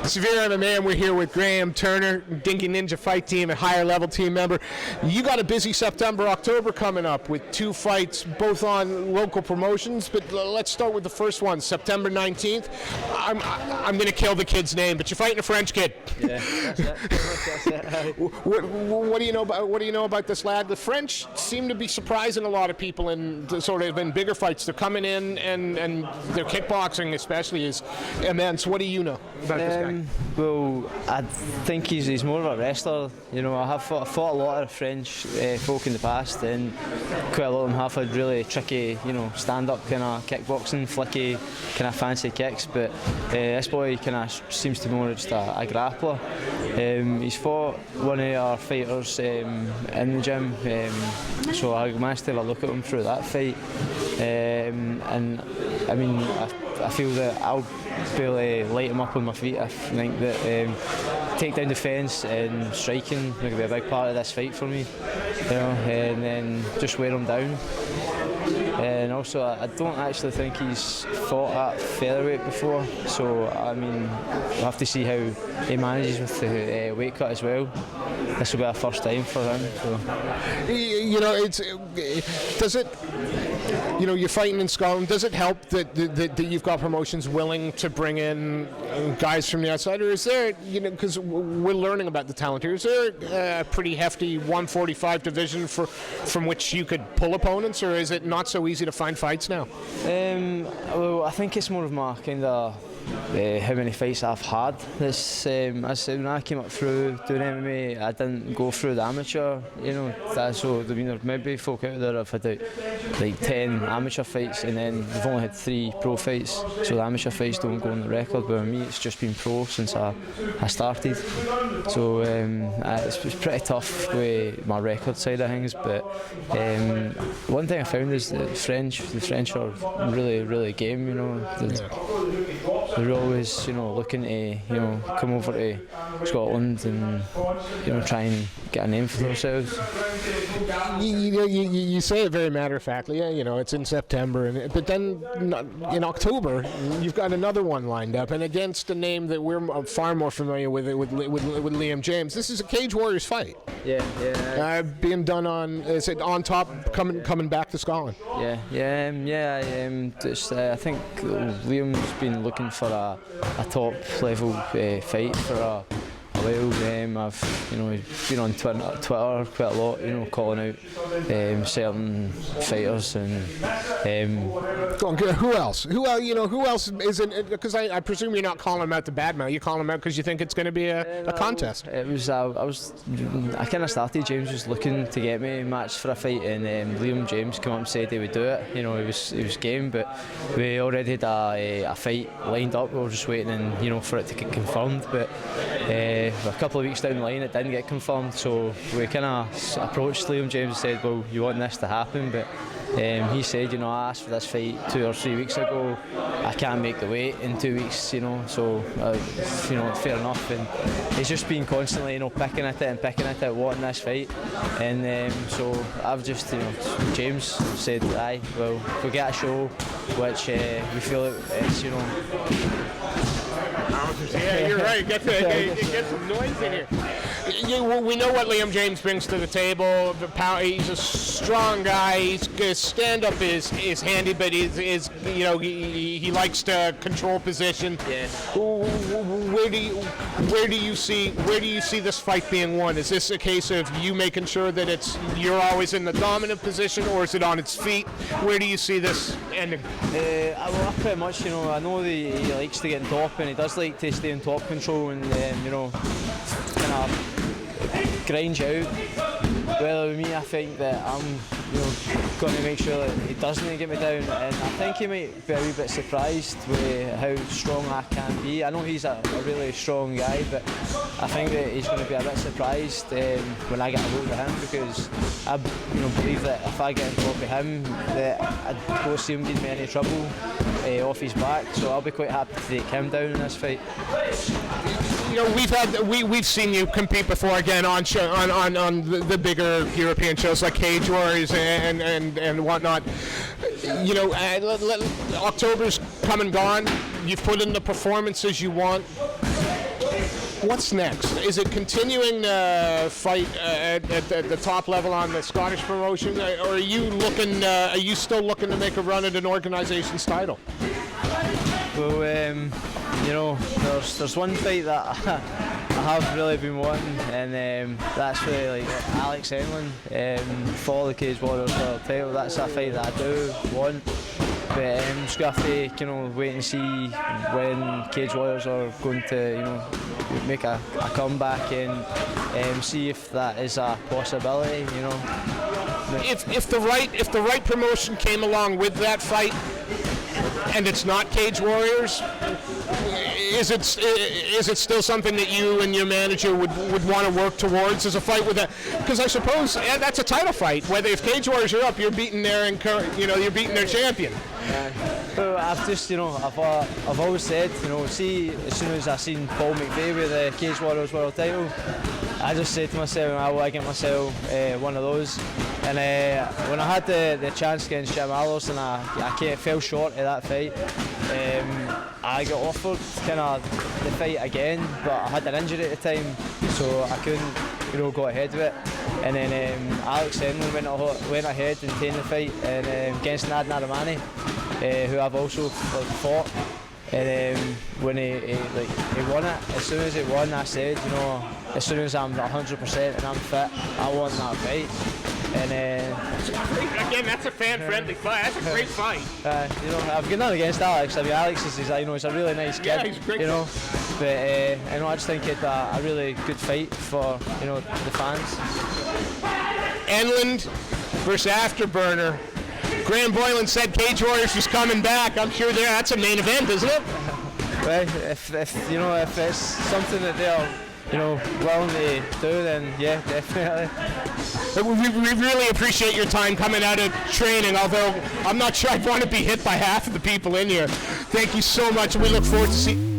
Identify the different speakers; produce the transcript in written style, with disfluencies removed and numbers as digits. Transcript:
Speaker 1: SevereMMA, and we're here with Graham Turner, Dinky Ninja Fight Team, a higher level team member. You got a busy September, October coming up with 2 fights, both on local promotions, but let's start with the first one, September 19th. I'm going to kill the kid's name, but you're fighting a French kid.
Speaker 2: Yeah, that's it.
Speaker 1: What do you know about this lad? The French seem to be surprising a lot of people in bigger fights. They're coming in, and their kickboxing especially is immense. What do you know about this guy?
Speaker 2: Well, I think he's more of a wrestler. You know, I have fought a lot of French folk in the past, and quite a lot of them have had really tricky, stand-up kind of kickboxing, flicky, kind of fancy kicks. But this boy kind of seems to be more just a grappler. He's fought one of our fighters in the gym, so I managed to have a look at him through that fight. And I mean, I feel that I'll be able to light him up on my feet. I think that takedown defence and striking will be a big part of this fight for me, and then just wear him down. And also, I don't actually think he's fought at featherweight before, so I mean, we'll have to see how he manages with the weight cut as well. This will be our first time for him. So.
Speaker 1: Does it? You're fighting in Scotland. Does it help that you've got promotions willing to bring in guys from the outside, or is there, because we're learning about the talent here, is there a pretty hefty 145 division from which you could pull opponents, or is it not so easy to find fights now?
Speaker 2: Well, I think it's more of my kind of how many fights I've had. This, when I came up through doing MMA, I didn't go through the amateur, so there might be folk out there that have had like 10 amateur fights, and then they've only had 3 pro fights, so the amateur fights don't go on the record, but for me it's just been pro since I started. So it's pretty tough with my record side of things, but one thing I found is that the French are really, really game, They're always, looking to, come over to Scotland and, try and get a name for themselves.
Speaker 1: You say it very matter-of-factly, it's in September, but then in October, you've got another one lined up, and against a name that we're far more familiar with Liam James. This is a Cage Warriors fight.
Speaker 2: Yeah.
Speaker 1: Being done is it on top, coming back to Scotland?
Speaker 2: I think Liam's been looking for a top level fight for a while. I've been on Twitter quite a lot, calling out certain fighters and.
Speaker 1: Go on, who else? Who else isn't? Because I presume you're not calling him out to badmouth. You're calling him out because you think it's going to be a contest.
Speaker 2: It was. I kind of started. James was looking to get me matched for a fight, and Liam James came up and said he would do it. He was game, but we already had a fight lined up. We were just waiting, for it to get confirmed, but. A couple of weeks down the line it didn't get confirmed, so we kind of approached Liam James and said, well, you want this to happen, but he said, I asked for this fight 2 or 3 weeks ago, I can't make the weight in 2 weeks, so fair enough, and he's just been constantly picking at it, wanting this fight, and so I've just, James said, aye, well, we get a show which we feel it's,
Speaker 1: Yeah, you're right. Get some noise in here. We know what Liam James brings to the table. He's a strong guy. His stand-up is handy, but he likes to control position.
Speaker 2: Yeah.
Speaker 1: Where do you see this fight being won? Is this a case of you making sure that you're always in the dominant position, or is it on its feet? Where do you see this ending?
Speaker 2: Well, pretty much. I know that he likes to get on top, and he does like to stay in top control and kind of grind you out. Well, with me, I think that I'm going to make sure that he doesn't get me down, and I think he might be a wee bit surprised with how strong I can be. I know he's a really strong guy, but I think that he's going to be a bit surprised when I get a hold of him, because I believe that if I get on top of him, that I don't see him giving me any trouble off his back, so I'll be quite happy to take him down in this fight.
Speaker 1: We've seen you compete before again on the bigger European shows like Cage Warriors and whatnot. October's come and gone. You've put in the performances you want. What's next? Is it continuing to fight at the top level on the Scottish promotion, or are you looking? Are you still looking to make a run at an organization's title?
Speaker 2: Well, you know, there's one fight that I have really been wanting, and that's really like Alex Enlund for the Cage Warriors World title. That's a fight that I do want. But just gonna have to, you know, wait and see when Cage Warriors are going to, you know, make a comeback and see if that is a possibility, you know.
Speaker 1: If the right promotion came along with that fight, and it's not Cage Warriors, is it still something that you and your manager would want to work towards as a fight with that? Because I suppose that's a title fight. Whether if Cage Warriors are up, you're beating their you're beating their champion.
Speaker 2: Well, I've just, you know, I've always said, you know, see, as soon as I seen Paul McVeigh with the Cage Warriors World title, I just said to myself, I will get myself one of those. And when I had the chance against Jim Alderson, I fell short of that fight. I got offered kind of the fight again, but I had an injury at the time, so I couldn't, you know, go ahead with it. And then Alex Enlund went ahead and taken the fight against Nad Narimani, who I've also fought. And when he won it, as soon as he won, I said, you know, as soon as I'm 100% and I'm fit, I want that fight. And
Speaker 1: again, that's a fan-friendly fight. That's a great fight.
Speaker 2: You know, I've got nothing against Alex. I mean, Alex is, you know, he's a really nice kid.
Speaker 1: Yeah, he's a great
Speaker 2: you know. But you know, I just think it's a really good fight for, you know, the fans.
Speaker 1: Enlund versus Afterburner. Graham Boylan said Cage Warriors was coming back. I'm sure that's a main event, isn't it?
Speaker 2: Well, if you know, if it's something that they're, you know, willing to do, then yeah, definitely.
Speaker 1: We really appreciate your time coming out of training, although I'm not sure I'd want to be hit by half of the people in here. Thank you so much, and we look forward to seeing